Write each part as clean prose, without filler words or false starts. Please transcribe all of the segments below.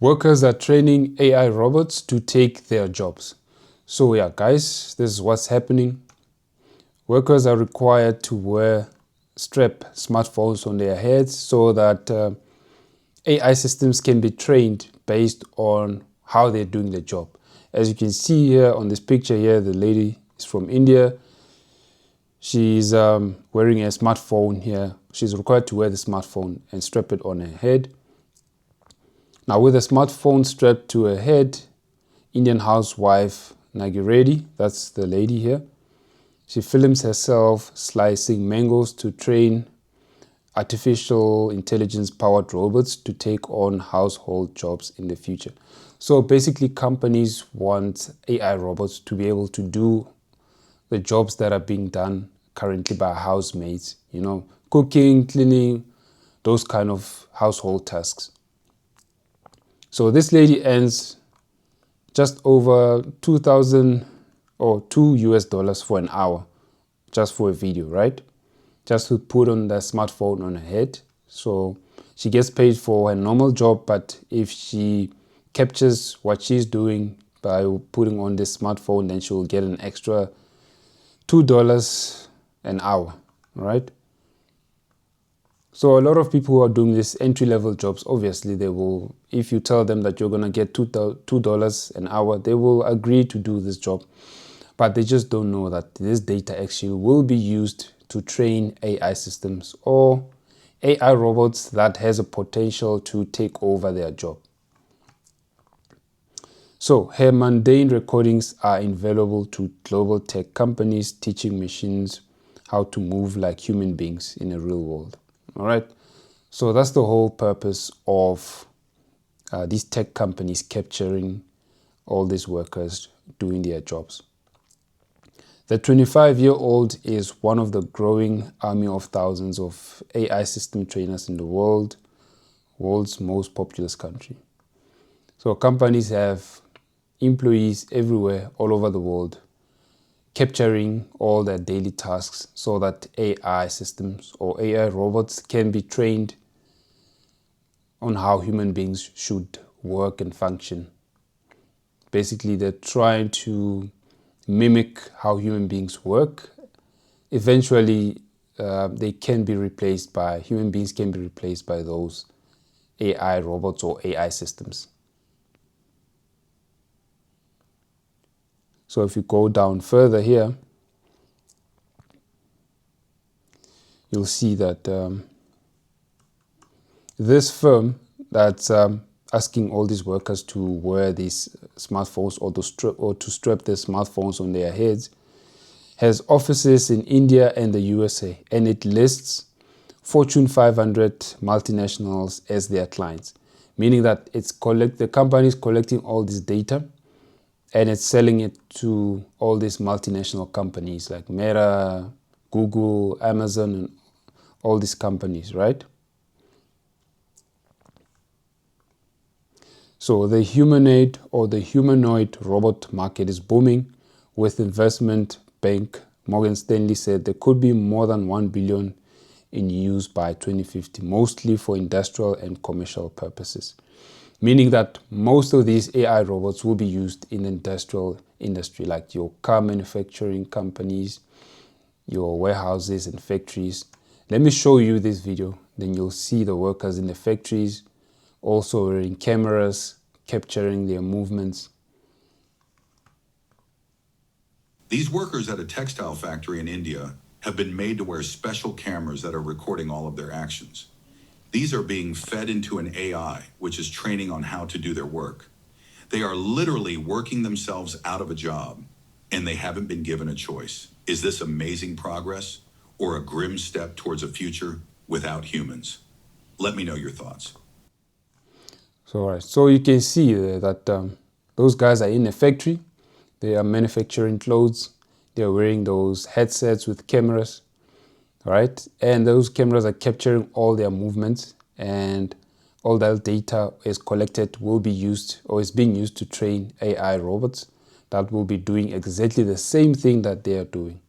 Workers are training AI robots to take their jobs. So yeah, guys, this is what's happening. Workers are required to strap smartphones on their heads so that AI systems can be trained based on how they're doing the job. As you can see here on this picture here, the lady is from India. She's wearing a smartphone here. She's required to wear the smartphone and strap it on her head. Now, with a smartphone strapped to her head, Indian housewife Nagi Reddy, that's the lady here, she films herself slicing mangoes to train artificial intelligence powered robots to take on household jobs in the future. So basically, companies want AI robots to be able to do the jobs that are being done currently by housemaids, cooking, cleaning, those kind of household tasks. So this lady earns just over 2,000 or $2 for an hour just for a video, right? Just to put on the smartphone on her head. So she gets paid for her normal job, but if she captures what she's doing by putting on this smartphone, then she will get an extra $2 an hour, right? So a lot of people who are doing this entry-level jobs, obviously they will, if you tell them that you're going to get $2 an hour, they will agree to do this job. But they just don't know that this data actually will be used to train AI systems or AI robots that has a potential to take over their job. So her mundane recordings are invaluable to global tech companies teaching machines how to move like human beings in a real world. All right. So that's the whole purpose of these tech companies capturing all these workers doing their jobs. The 25-year-old is one of the growing army of thousands of AI system trainers in the world's most populous country. So companies have employees everywhere, all over the world, capturing all their daily tasks so that AI systems or AI robots can be trained on how human beings should work and function. Basically, they're trying to mimic how human beings work. Eventually, human beings can be replaced by those AI robots or AI systems. So if you go down further here, you'll see that this firm that's asking all these workers to wear these smartphones or to strap their smartphones on their heads has offices in India and the USA, and it lists Fortune 500 multinationals as their clients, meaning that the company is collecting all this data and it's selling it to all these multinational companies like Meta, Google, Amazon, and all these companies, right? So the humanoid robot market is booming, with investment bank Morgan Stanley said there could be more than 1 billion in use by 2050, mostly for industrial and commercial purposes. Meaning that most of these AI robots will be used in the industrial industry, like your car manufacturing companies, your warehouses and factories. Let me show you this video, then you'll see the workers in the factories also wearing cameras, capturing their movements. These workers at a textile factory in India have been made to wear special cameras that are recording all of their actions. These are being fed into an AI, which is training on how to do their work. They are literally working themselves out of a job, and they haven't been given a choice. Is this amazing progress or a grim step towards a future without humans? Let me know your thoughts. So you can see that those guys are in a factory. They are manufacturing clothes. They are wearing those headsets with cameras, right? And those cameras are capturing all their movements, and all that data is collected will be used or is being used to train AI robots that will be doing exactly the same thing that they are doing.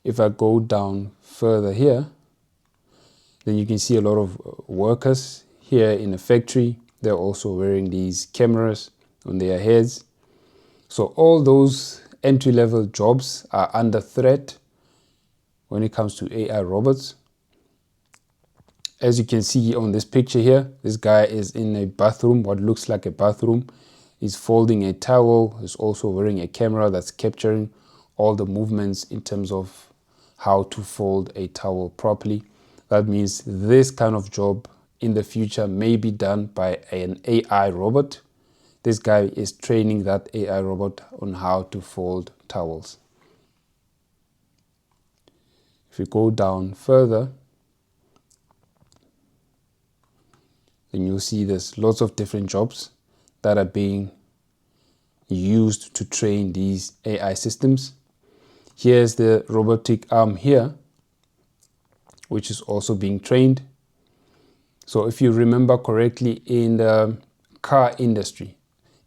If I go down further here, then you can see a lot of workers here in a factory. They're also wearing these cameras on their heads. So all those entry-level jobs are under threat when it comes to AI robots. As you can see on this picture here, this guy is in a bathroom, what looks like a bathroom. He's folding a towel. He's also wearing a camera that's capturing all the movements in terms of how to fold a towel properly. That means this kind of job in the future may be done by an AI robot. This guy is training that AI robot on how to fold towels. If you go down further, then you'll see there's lots of different jobs that are being used to train these AI systems. Here's the robotic arm here, which is also being trained. So if you remember correctly, in the car industry,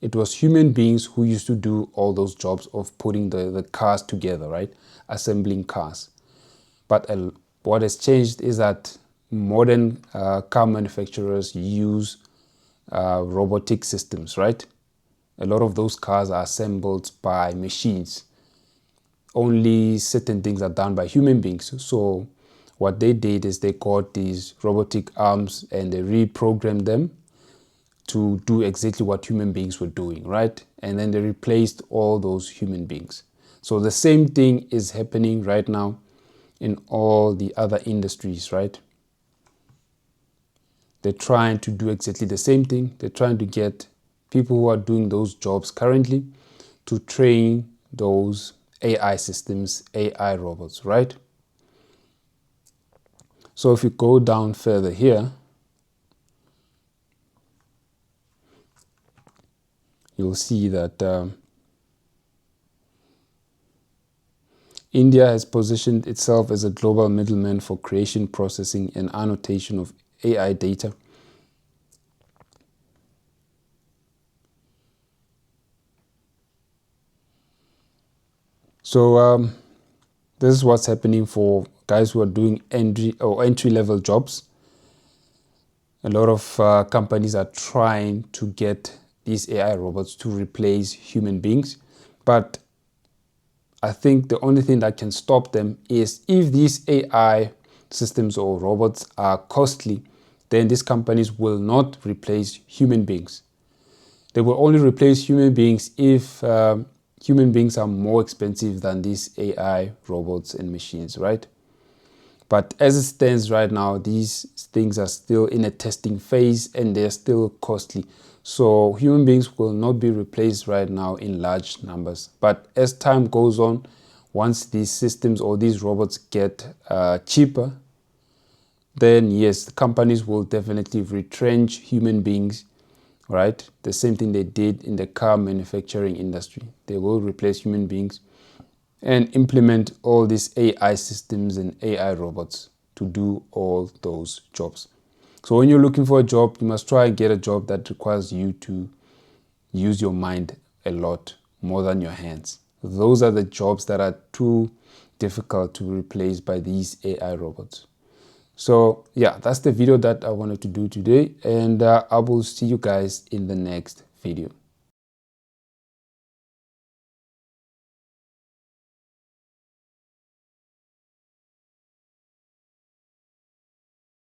it was human beings who used to do all those jobs of putting the cars together, right? Assembling cars. But what has changed is that modern car manufacturers use robotic systems, right? A lot of those cars are assembled by machines. Only certain things are done by human beings. So what they did is they got these robotic arms and they reprogrammed them to do exactly what human beings were doing, right? And then they replaced all those human beings. So the same thing is happening right now in all the other industries, right? They're trying to do exactly the same thing. They're trying to get people who are doing those jobs currently to train those AI systems, AI robots, right? So if you go down further here, you'll see that India has positioned itself as a global middleman for creation, processing, and annotation of AI data. So this is what's happening for guys who are doing entry-level jobs. A lot of companies are trying to get these AI robots to replace human beings, but I think the only thing that can stop them is if these AI systems or robots are costly, then these companies will not replace human beings. They will only replace human beings if human beings are more expensive than these AI robots and machines, right? But as it stands right now, these things are still in a testing phase and they're still costly. So human beings will not be replaced right now in large numbers. But as time goes on, once these systems or these robots get cheaper, then yes, the companies will definitely retrench human beings, right? The same thing they did in the car manufacturing industry. They will replace human beings and implement all these AI systems and AI robots to do all those jobs. So when you're looking for a job, you must try and get a job that requires you to use your mind a lot more than your hands. Those are the jobs that are too difficult to be replaced by these AI robots. So yeah, that's the video that I wanted to do today, and I will see you guys in the next video.